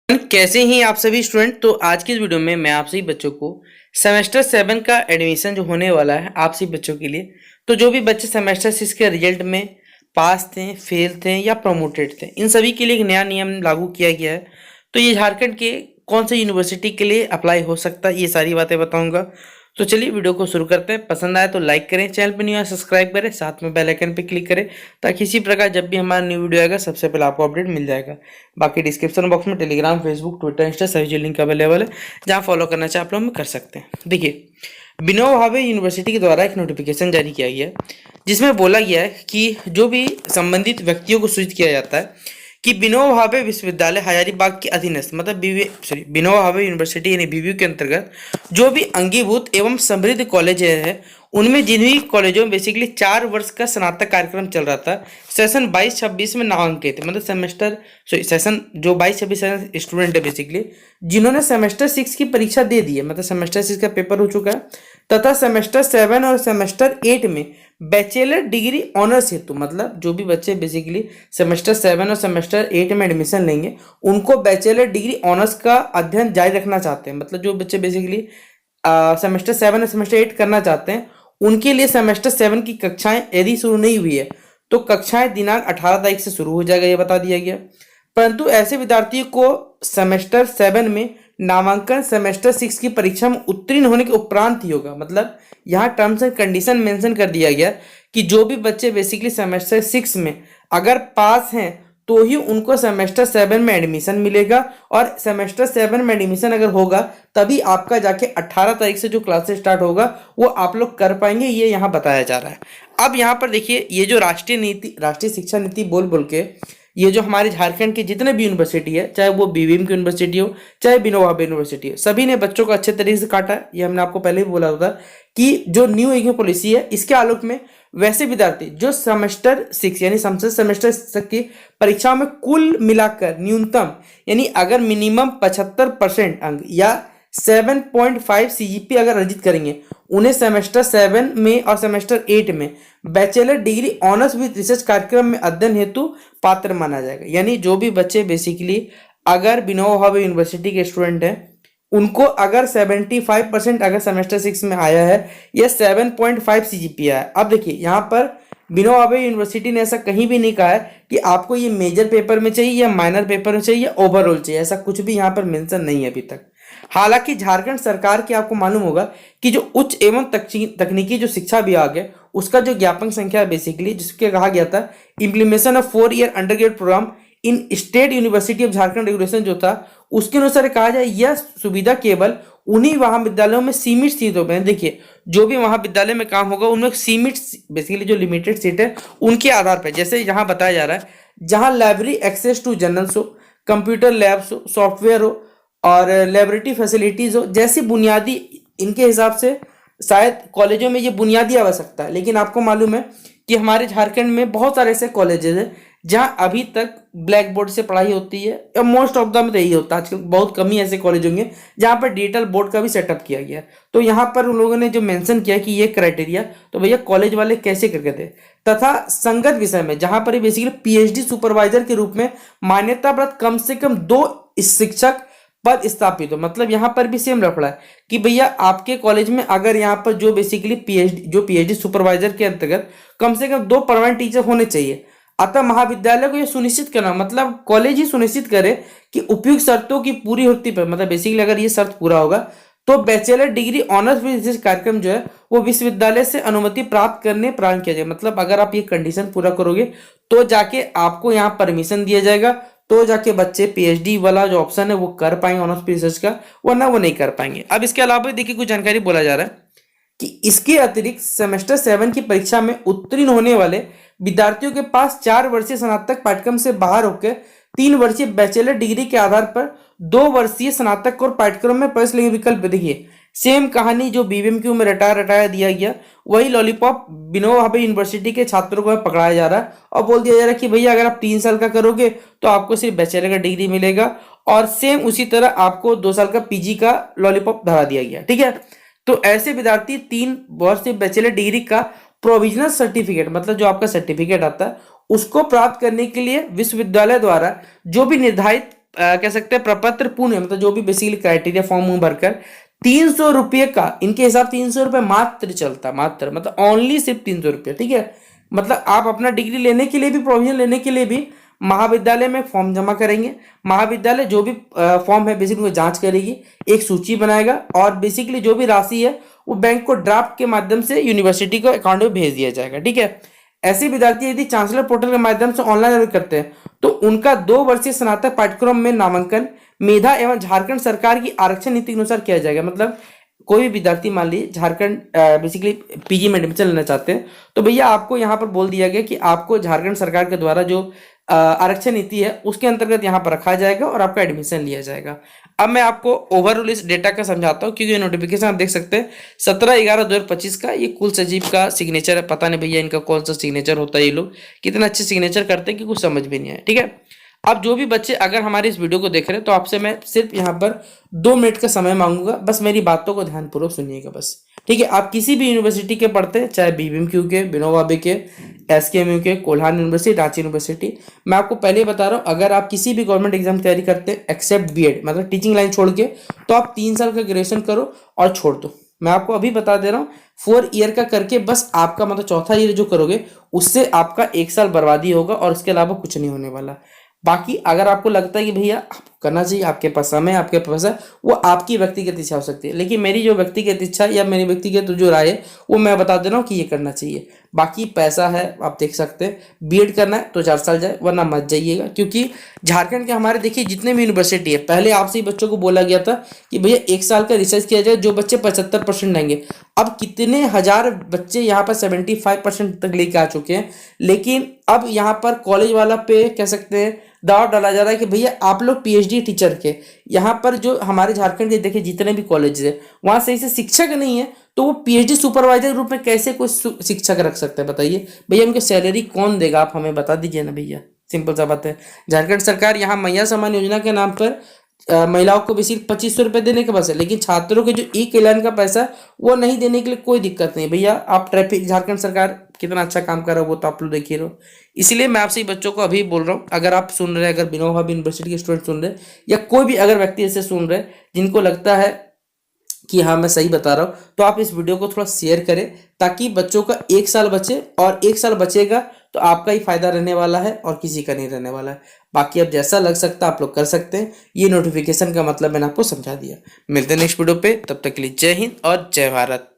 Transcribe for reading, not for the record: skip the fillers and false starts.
कैसे ही आप सभी स्टूडेंट। तो आज की इस वीडियो में मैं आप सभी बच्चों को सेमेस्टर 7 का एडमिशन जो होने वाला है आप सभी बच्चों के लिए, तो जो भी बच्चे सेमेस्टर 6 के रिजल्ट में पास थे, फेल थे या प्रमोटेड थे, इन सभी के लिए एक नया नियम लागू किया गया है। तो ये झारखंड के कौन सी यूनिवर्सिटी के लिए अप्लाई हो सकता है, ये सारी बातें बताऊंगा। तो चलिए वीडियो को शुरू करते हैं। पसंद आए तो लाइक करें, चैनल पर न्यू है सब्सक्राइब करें, साथ में बेल आइकन पर क्लिक करें ताकि इसी प्रकार जब भी हमारा न्यू वीडियो आएगा सबसे पहले आपको अपडेट मिल जाएगा। बाकी डिस्क्रिप्शन बॉक्स में टेलीग्राम, फेसबुक, ट्विटर, इंस्टा सभी जो लिंक अवेलेबल है, जहाँ फॉलो करना चाहे आप लोग कर सकते हैं। देखिए, विनोबा भावे यूनिवर्सिटी के द्वारा एक नोटिफिकेशन जारी किया गया है जिसमें बोला गया है कि जो भी संबंधित व्यक्तियों को सूचित किया जाता है कि विनोबा भावे विश्वविद्यालय हजारीबाग के अधीनस्थ मतलब विनोबा भावे यूनिवर्सिटी यानी बीवीयू के अंतर्गत जो भी अंगीभूत एवं समृद्ध कॉलेज है उनमें जिन भी कॉलेजों में बेसिकली 4 वर्ष का स्नातक कार्यक्रम चल रहा था, सेशन 22-26 में नामांकित मतलब सेशन जो 22-26 स्टूडेंट है बेसिकली जिन्होंने सेमेस्टर 6 की परीक्षा दे दी है, मतलब सेमेस्टर 6 का पेपर हो चुका है, तथा सेमेस्टर 7 और सेमेस्टर 8 में बैचलर डिग्री ऑनर्स हेतु मतलब जो भी बच्चे बेसिकली सेमेस्टर 7 और सेमेस्टर 8 में एडमिशन लेंगे उनको बैचलर डिग्री ऑनर्स का अध्ययन जारी रखना चाहते हैं। मतलब जो बच्चे बेसिकली सेमेस्टर 7 और सेमेस्टर 8 करना चाहते हैं उनके लिए सेमेस्टर 7 की कक्षाएं यदि शुरू नहीं हुई है तो कक्षाएं दिनांक 18 तारीख से शुरू हो जाएगा, ये बता दिया गया। परंतु ऐसे विद्यार्थियों को सेमेस्टर 7 में नामांकन सेमेस्टर 6 की परीक्षा में उत्तीर्ण होने के उपरांत ही होगा। मतलब यहाँ टर्म्स एंड कंडीशन मेंशन कर दिया गया कि जो भी बच्चे बेसिकली सेमेस्टर 6 में अगर पास हैं तो ही उनको सेमेस्टर 7 में एडमिशन मिलेगा, और सेमेस्टर 7 में एडमिशन अगर होगा तभी आपका जाके 18 तारीख से जो क्लासेस स्टार्ट होगा वो आप लोग कर पाएंगे, ये यहाँ बताया जा रहा है। अब यहाँ पर देखिए, ये जो राष्ट्रीय शिक्षा नीति बोल बोल के ये जो हमारे झारखंड के जितने भी यूनिवर्सिटी है, चाहे वो बीवीएम की यूनिवर्सिटी हो चाहे विनोबा भावे यूनिवर्सिटी हो, सभी ने बच्चों को अच्छे तरीके से काटा है। ये हमने आपको पहले भी बोला था कि जो न्यू एजुकेशन पॉलिसी है इसके आलोक में वैसे विद्यार्थी जो सेमेस्टर 6 यानी सेमेस्टर की परीक्षाओं में कुल मिलाकर न्यूनतम यानी अगर मिनिमम 75% अंक या 7.5 सीजीपी अगर अर्जित करेंगे उन्हें सेमेस्टर 7 में और सेमेस्टर 8 में bachelor degree honours with research कार्यक्रम में अध्ययन हेतु पात्र माना जाएगा। यानी जो भी बच्चे बेसिकली अगर विनोबा भावे यूनिवर्सिटी के स्टूडेंट हैं उनको अगर 75% अगर सेमेस्टर 6 में आया है या 7.5 सीजीपी आया है। अब देखिए यहाँ पर विनोबा भावे यूनिवर्सिटी ने ऐसा कहीं भी नहीं कहा है कि आपको ये मेजर पेपर में चाहिए या माइनर पेपर में चाहिए या ओवरऑल चाहिए, ऐसा कुछ भी यहाँ पर मेंशन नहीं है अभी तक। हालांकि झारखंड सरकार के आपको मालूम होगा कि जो उच्च एवं तकनीकी जो शिक्षा विभाग है उसका जो ज्ञापन संख्या बेसिकली जिसके कहा गया था implementation of 4 year undergrad program in state university of Jharkhand regulation जो था उसके अनुसार कहा जाए यह सुविधा केवल उन्हीं महाविद्यालयों में सीमित सीट हो गए। देखिए, जो भी महाविद्यालय में काम होगा उनमें सीमित बेसिकली जो लिमिटेड सीट है उनके आधार पर, जैसे यहाँ बताया जा रहा है जहां लाइब्रेरी एक्सेस टू जर्नल्स हो, कंप्यूटर लैब्स हो, सॉफ्टवेयर हो और लेबोरेटरी फैसिलिटीज हो, जैसी बुनियादी इनके हिसाब से शायद कॉलेजों में ये बुनियादी आवश्यकता है। लेकिन आपको मालूम है कि हमारे झारखंड में बहुत सारे ऐसे कॉलेजेस हैं जहां अभी तक ब्लैक बोर्ड से पढ़ाई होती है, या मोस्ट ऑफ द में तो यही होता है। आजकल बहुत कम ही ऐसे कॉलेज होंगे जहां पर डिजिटल बोर्ड का भी सेटअप किया गया। तो यहाँ पर उन लोगों ने जो मेंशन किया कि ये क्राइटेरिया, तो भैया कॉलेज वाले कैसे करके थे। तथा संगत विषय में जहां पर बेसिकली पीएचडी सुपरवाइजर के रूप में मान्यता प्राप्त कम से कम 2 शिक्षक पद स्थापित हो। मतलब यहाँ पर भी सेम लफड़ा है कि भैया आपके कॉलेज में अगर यहाँ पर जो बेसिकली पीएचडी सुपरवाइजर के अंतर्गत कम से कम 2 परमानेंट टीचर होने चाहिए। अतः महाविद्यालय को यह सुनिश्चित करना मतलब कॉलेज ही सुनिश्चित करे कि उपयुक्त शर्तों की पूरी होती पर मतलब बेसिकली अगर ये शर्त पूरा होगा तो बैचलर डिग्री ऑनर्स विशेष कार्यक्रम जो है वो विश्वविद्यालय से अनुमति प्राप्त करने प्रारंभ किया जाए। मतलब अगर आप ये कंडीशन पूरा करोगे तो जाके आपको यहाँ परमिशन दिया जाएगा, तो जाके बच्चे पीएचडी वाला जो ऑप्शन है वो कर पाएंगे ऑनर्स रिसर्च का, वरना वो नहीं कर पाएंगे। अब इसके अलावा देखिए कुछ जानकारी बोला जा रहा है कि इसके अतिरिक्त सेमेस्टर 7 की परीक्षा में उत्तीर्ण होने वाले विद्यार्थियों के पास 4 वर्षीय स्नातक पाठ्यक्रम से बाहर होकर 3 वर्षीय बैचलर डिग्री के आधार पर 2 वर्षीय स्नातक और पाठ्यक्रम में प्रवेश लेने विकल्प। देखिए सेम कहानी जो बीबीएमक्यू में रटाया दिया गया, वही लॉलीपॉप विनोबा भावे यूनिवर्सिटी के छात्रों को पकड़ाया जा रहा है और बोल दिया जा रहा है कि भैया अगर आप 3 साल का करोगे तो आपको सिर्फ बैचलर का डिग्री मिलेगा, और सेम उसी तरह आपको 2 साल का पीजी का लॉलीपॉप धरा दिया गया। ठीक है, तो ऐसे विद्यार्थी 3 वर्ष से बैचलर डिग्री का प्रोविजनल सर्टिफिकेट मतलब जो आपका सर्टिफिकेट आता है उसको प्राप्त करने के लिए विश्वविद्यालय द्वारा जो भी निर्धारित कह सकते हैं प्रपत्र पूर्ण, मतलब जो भी बेसिकली क्राइटेरिया फॉर्म भरकर 300 रुपये का, इनके हिसाब 300 रुपये मात्र चलता, मात्र मतलब ओनली सिर्फ 300 रुपये, ठीक है। मतलब आप अपना डिग्री लेने के लिए भी, प्रोविजन लेने के लिए भी महाविद्यालय में फॉर्म जमा करेंगे। महाविद्यालय जो भी फॉर्म है बेसिकली वो जांच करेगी, एक सूची बनाएगा और बेसिकली जो भी राशि है वो बैंक को ड्राफ्ट के माध्यम से यूनिवर्सिटी को अकाउंट में भेज दिया जाएगा, ठीक है। ऐसे विद्यार्थी यदि चांसलर पोर्टल के माध्यम से ऑनलाइन आवेदन करते हैं तो उनका 2 वर्षीय स्नातक पाठ्यक्रम में नामांकन मेधा एवं झारखंड सरकार की आरक्षण नीति के अनुसार किया जाएगा। मतलब कोई भी विद्यार्थी मान लीजिए झारखंड बेसिकली पीजी में एडमिशन लेना चाहते हैं तो भैया आपको यहाँ पर बोल दिया गया कि आपको झारखंड सरकार के द्वारा जो आरक्षण नीति है उसके अंतर्गत यहाँ पर रखा जाएगा और आपका एडमिशन लिया जाएगा। अब मैं आपको ओवरऑल इस डेटा का समझाता हूँ, क्योंकि नोटिफिकेशन आप देख सकते हैं 17/11/2025 का, ये कुल सचिव का सिग्नेचर है। पता नहीं भैया इनका कौन सा सिग्नेचर होता है, ये लोग कितना अच्छे सिग्नेचर करते हैं कि कुछ समझ भी नहीं आया, ठीक है। अब जो भी बच्चे अगर हमारे इस वीडियो को देख रहे हैं तो आपसे मैं सिर्फ यहाँ पर 2 मिनट का समय मांगूंगा, बस मेरी बातों को ध्यानपूर्वक सुनिएगा बस, ठीक है। आप किसी भी यूनिवर्सिटी के पढ़ते हैं, चाहे बीबीएमक्यू के, विनोबा भावे के, एसकेएमयू के, कोल्हान यूनिवर्सिटी, रांची यूनिवर्सिटी, मैं आपको पहले ही बता रहा हूँ अगर आप किसी भी गवर्नमेंट एग्जाम की तैयारी करते हैं एक्सेप्ट बीएड मतलब टीचिंग लाइन छोड़ के, तो आप 3 साल का ग्रेजुएशन करो और छोड़ दो। मैं आपको अभी बता दे रहा हूँ 4 ईयर का करके बस आपका मतलब चौथा ईयर जो करोगे उससे आपका 1 साल बर्बादी होगा और उसके अलावा कुछ नहीं होने वाला। बाकी अगर आपको लगता है कि भैया करना चाहिए, आपके पास समय, आपके पास है, वो आपकी व्यक्तिगत इच्छा हो सकती है, लेकिन मेरी जो व्यक्तिगत इच्छा या मेरी व्यक्तिगत जो राय है वो मैं बता दे रहा हूँ कि ये करना चाहिए। बाकी पैसा है, आप देख सकते हैं, बीएड करना है तो 4 साल जाए वरना मत जाइएगा, क्योंकि झारखंड के हमारे देखिए जितने भी यूनिवर्सिटी है, पहले आपसे ही बच्चों को बोला गया था कि भैया 1 साल का रिसर्च किया जाए, जो बच्चे 75% लेंगे। अब कितने हजार बच्चे यहाँ पर 75% तक लेके आ चुके हैं, लेकिन अब यहाँ पर कॉलेज वाला पे कह सकते हैं दबाव डाला जा रहा है कि भैया आप लोग पीएचडी टीचर के, यहाँ पर जो हमारे झारखंड के देखिए जितने भी कॉलेज है वहाँ सही से शिक्षक नहीं है, तो वो पीएचडी सुपरवाइजर रूप में कैसे कोई शिक्षक रख सकते हैं बताइए भैया, उनकी सैलरी कौन देगा, आप हमें बता दीजिए ना भैया, सिंपल सा बात है। झारखंड सरकार यहाँ मैया सम्मान योजना के नाम पर महिलाओं को भी सिर्फ 2500 रुपये देने के बस है, लेकिन छात्रों के जो ई कल्याण का पैसा वो नहीं देने के लिए कोई दिक्कत नहीं भैया। आप ट्रैफिक, झारखंड सरकार कितना अच्छा काम कर रहा है वो तो आप लोग देख ही रहो। इसलिए मैं आपसे बच्चों को अभी बोल रहा हूँ, अगर आप सुन रहे हैं, अगर विनोबा भावे यूनिवर्सिटी के स्टूडेंट सुन रहे हैं या कोई भी अगर व्यक्ति ऐसे सुन रहे हैं जिनको लगता है कि हाँ मैं सही बता रहा हूँ, तो आप इस वीडियो को थोड़ा शेयर करें ताकि बच्चों का 1 साल बचे, और 1 साल बचेगा तो आपका ही फायदा रहने वाला है और किसी का नहीं रहने वाला है। बाकी अब जैसा लग सकता है आप लोग कर सकते हैं, ये नोटिफिकेशन का मतलब मैंने आपको समझा दिया। मिलते हैं नेक्स्ट वीडियो पे, तब तक के लिए जय हिंद और जय भारत।